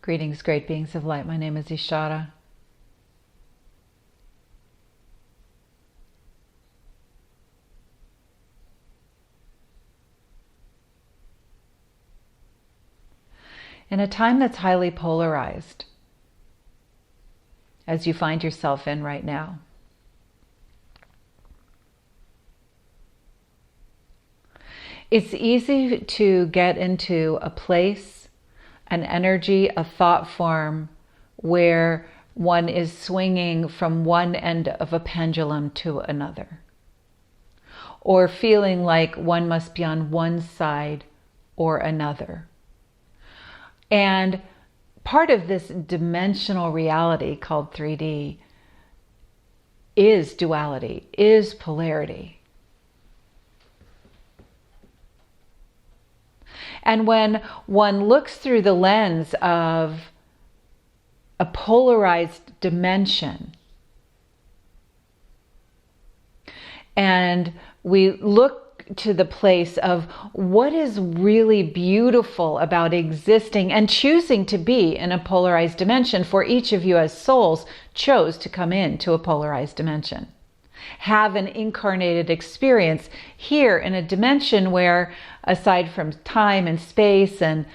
Greetings, great beings of light. My name is Ishtara. In a time that's highly polarized, as you find yourself in right now, it's easy to get into a place, an energy, a thought form where one is swinging from one end of a pendulum to another, or feeling like one must be on one side or another. And part of this dimensional reality called 3D is duality, is polarity. And when one looks through the lens of a polarized dimension, and we look to the place of what is really beautiful about existing and choosing to be in a polarized dimension, for each of you as souls chose to come into a polarized dimension. Have an incarnated experience here in a dimension where, aside from time and space and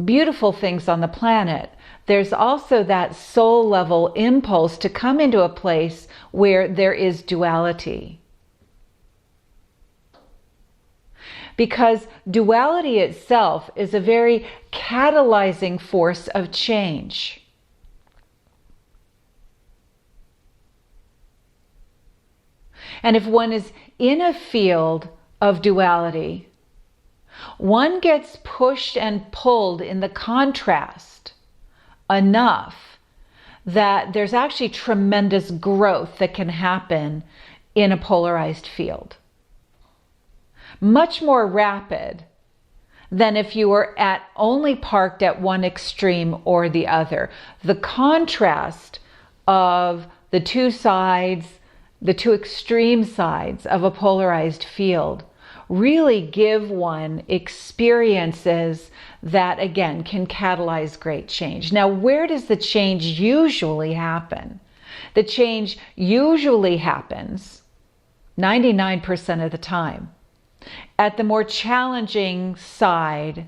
beautiful things on the planet, there's also that soul level impulse to come into a place where there is duality. Because duality itself is a very catalyzing force of change. And if one is in a field of duality, one gets pushed and pulled in the contrast enough that there's actually tremendous growth that can happen in a polarized field. Much more rapid than if you were only parked at one extreme or the other. The contrast of the two sides, the two extreme sides of a polarized field, really give one experiences that, again, can catalyze great change. Now, where does the change usually happen? The change usually happens 99% of the time at the more challenging side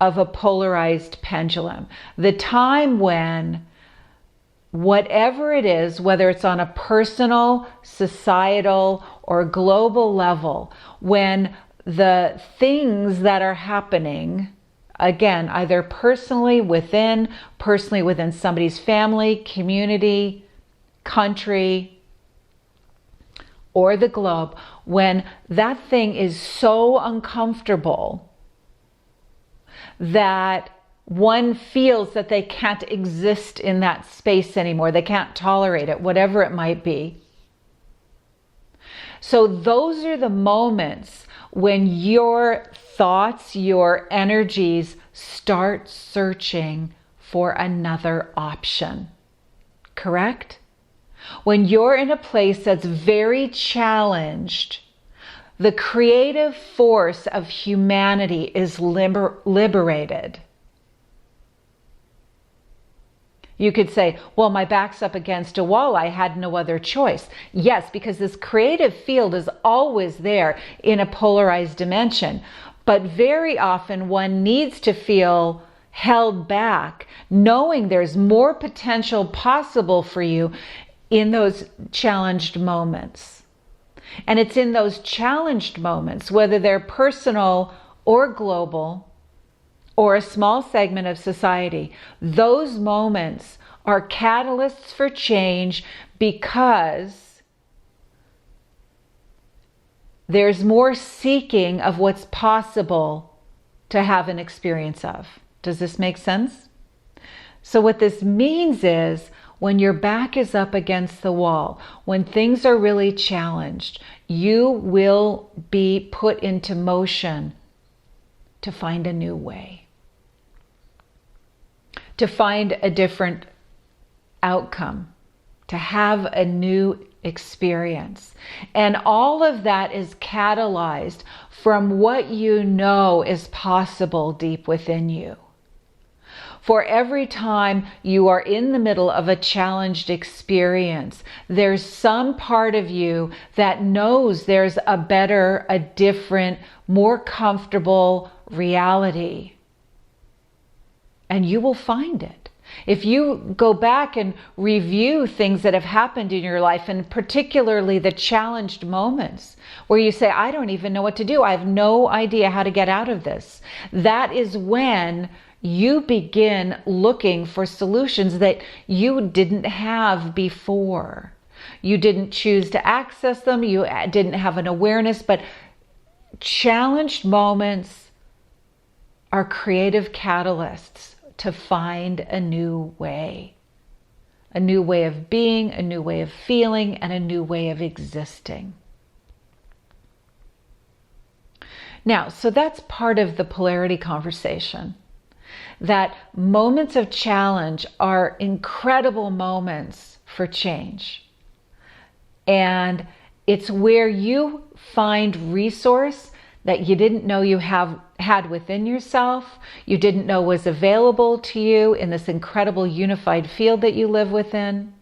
of a polarized pendulum. The time when whatever it is, whether it's on a personal, societal, or global level, when the things that are happening, again, either personally within somebody's family, community, country, or the globe, when that thing is so uncomfortable that one feels that they can't exist in that space anymore. They can't tolerate it, whatever it might be. So those are the moments when your thoughts, your energies start searching for another option. Correct? When you're in a place that's very challenged, the creative force of humanity is liberated. You could say, well, my back's up against a wall. I had no other choice. Yes, because this creative field is always there in a polarized dimension. But very often one needs to feel held back, knowing there's more potential possible for you in those challenged moments. And it's in those challenged moments, whether they're personal or global, or a small segment of society, those moments are catalysts for change because there's more seeking of what's possible to have an experience of. Does this make sense? So what this means is, when your back is up against the wall, when things are really challenged, you will be put into motion to find a new way, to find a different outcome, to have a new experience. And all of that is catalyzed from what you know is possible deep within you. For every time you are in the middle of a challenged experience, there's some part of you that knows there's a better, a different, more comfortable reality. And you will find it. If you go back and review things that have happened in your life, and particularly the challenged moments where you say, I don't even know what to do. I have no idea how to get out of this. That is when you begin looking for solutions that you didn't have before. You didn't choose to access them. You didn't have an awareness, but challenged moments are creative catalysts to find a new way of being, a new way of feeling, and a new way of existing. Now, so that's part of the polarity conversation, that moments of challenge are incredible moments for change. And it's where you find resource that you didn't know you had within yourself, you didn't know was available to you in this incredible unified field that you live within.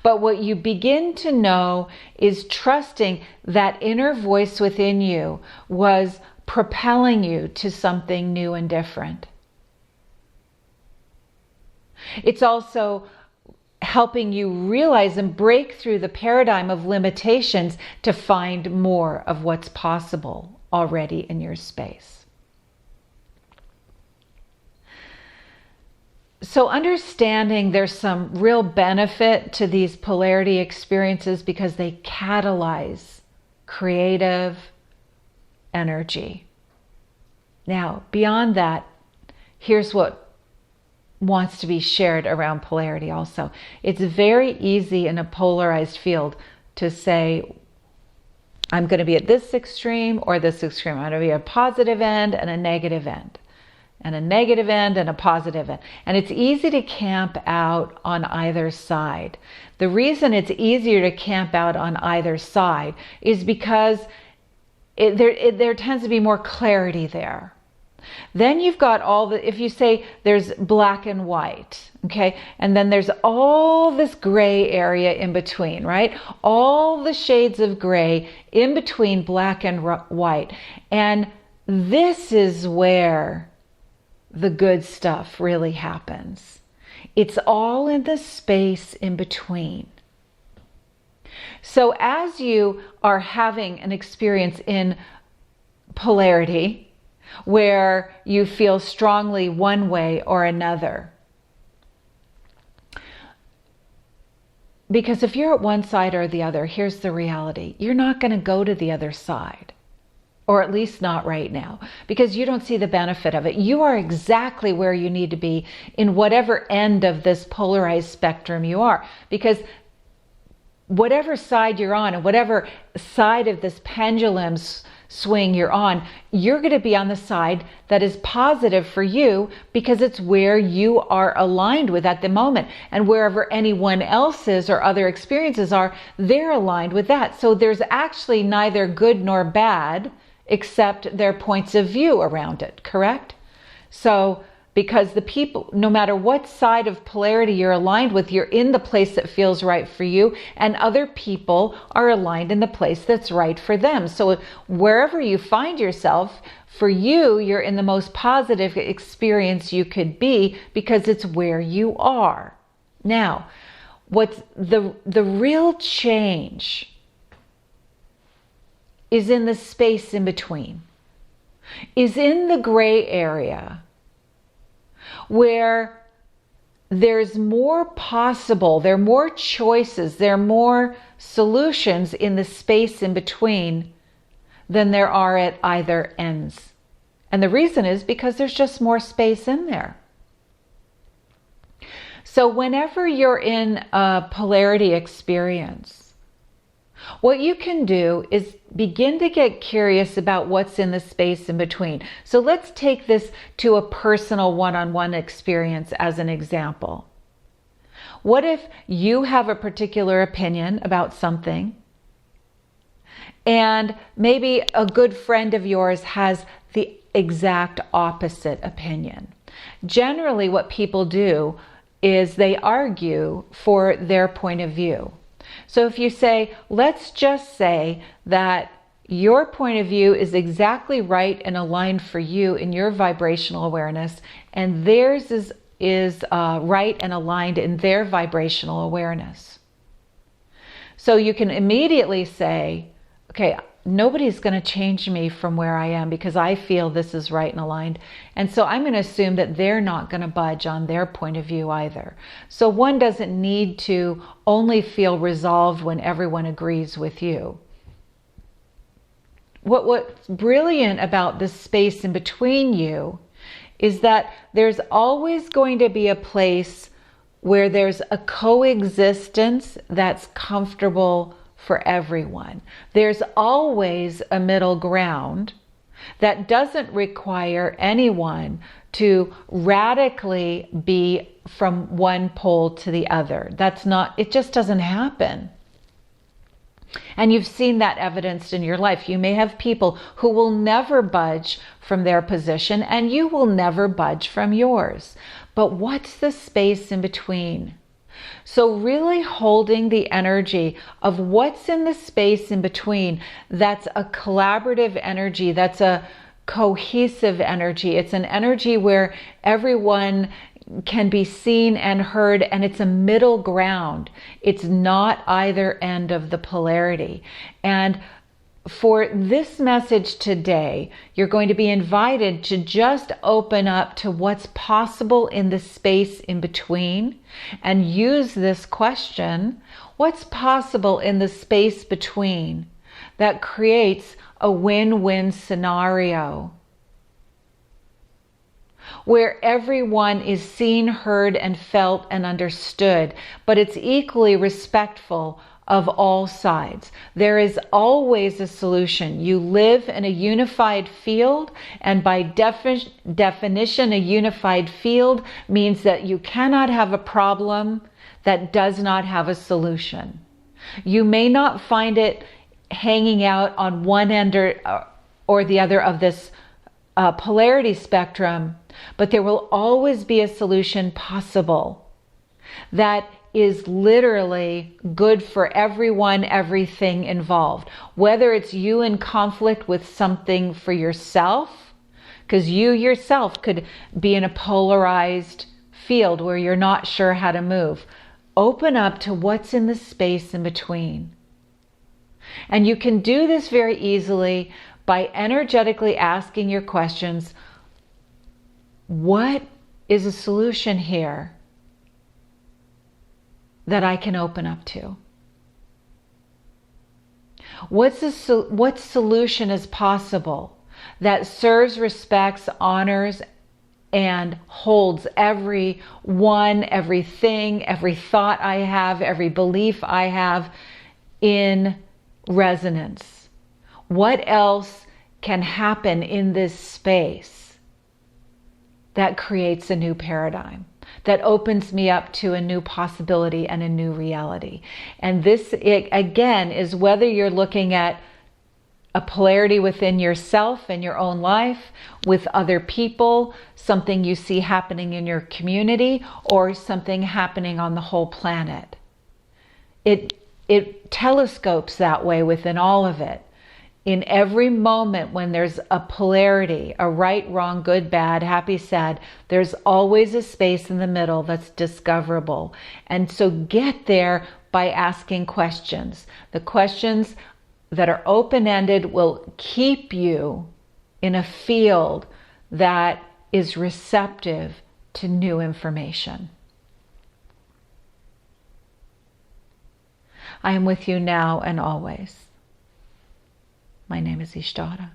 But what you begin to know is trusting that inner voice within you was propelling you to something new and different. It's also helping you realize and break through the paradigm of limitations to find more of what's possible already in your space. So understanding there's some real benefit to these polarity experiences because they catalyze creative energy. Now, beyond that, here's what wants to be shared around polarity also. It's very easy in a polarized field to say, I'm going to be at this extreme or this extreme. I'm going to be a positive end and a negative end, and a negative end and a positive end. And it's easy to camp out on either side. The reason it's easier to camp out on either side is because there tends to be more clarity there. Then you've got if you say there's black and white, okay, and then there's all this gray area in between, right? All the shades of gray in between black and white. And this is where the good stuff really happens. It's all in the space in between. So as you are having an experience in polarity, where you feel strongly one way or another. Because if you're at one side or the other, here's the reality. You're not going to go to the other side, or at least not right now, because you don't see the benefit of it. You are exactly where you need to be in whatever end of this polarized spectrum you are, because whatever side you're on and whatever side of this pendulum swing you're on, you're going to be on the side that is positive for you because it's where you are aligned with at the moment. And wherever anyone else's or other experiences are, they're aligned with that. So there's actually neither good nor bad except their points of view around it, correct? So because the people, no matter what side of polarity you're aligned with, you're in the place that feels right for you, and other people are aligned in the place that's right for them. So wherever you find yourself, for you, you're in the most positive experience you could be because it's where you are. Now, what's the real change is in the space in between, is in the gray area, where there's more possible, there are more choices, there are more solutions in the space in between than there are at either ends. And the reason is because there's just more space in there. So whenever you're in a polarity experience, what you can do is begin to get curious about what's in the space in between. So let's take this to a personal one-on-one experience as an example. What if you have a particular opinion about something, and maybe a good friend of yours has the exact opposite opinion? Generally, what people do is they argue for their point of view. So if you say, let's just say that your point of view is exactly right and aligned for you in your vibrational awareness, and theirs is right and aligned in their vibrational awareness. So you can immediately say, okay, nobody's going to change me from where I am because I feel this is right and aligned. And so I'm going to assume that they're not going to budge on their point of view either. So one doesn't need to only feel resolved when everyone agrees with you. What's brilliant about this space in between you is that there's always going to be a place where there's a coexistence that's comfortable for everyone. There's always a middle ground that doesn't require anyone to radically be from one pole to the other. It just doesn't happen. And you've seen that evidenced in your life. You may have people who will never budge from their position, and you will never budge from yours. But what's the space in between? So really holding the energy of what's in the space in between, that's a collaborative energy, that's a cohesive energy. It's an energy where everyone can be seen and heard, and it's a middle ground. It's not either end of the polarity. And for this message today, you're going to be invited to just open up to what's possible in the space in between and use this question, what's possible in the space between that creates a win-win scenario where everyone is seen, heard, and felt and understood, but it's equally respectful of all sides. There is always a solution. You live in a unified field, and by definition, a unified field means that you cannot have a problem that does not have a solution. You may not find it hanging out on one end or the other of this polarity spectrum, but there will always be a solution possible that is literally good for everyone, everything involved. Whether it's you in conflict with something for yourself, because you yourself could be in a polarized field where you're not sure how to move. Open up to what's in the space in between. And you can do this very easily by energetically asking your questions. What is a solution here that I can open up to? What solution is possible that serves, respects, honors, and holds everyone, everything, every thought I have, every belief I have in resonance? What else can happen in this space that creates a new paradigm, that opens me up to a new possibility and a new reality? And this, again, is whether you're looking at a polarity within yourself and your own life, with other people, something you see happening in your community, or something happening on the whole planet. It telescopes that way within all of it. In every moment when there's a polarity, a right, wrong, good, bad, happy, sad, there's always a space in the middle that's discoverable. And so get there by asking questions. The questions that are open-ended will keep you in a field that is receptive to new information. I am with you now and always. My name is Ishtara.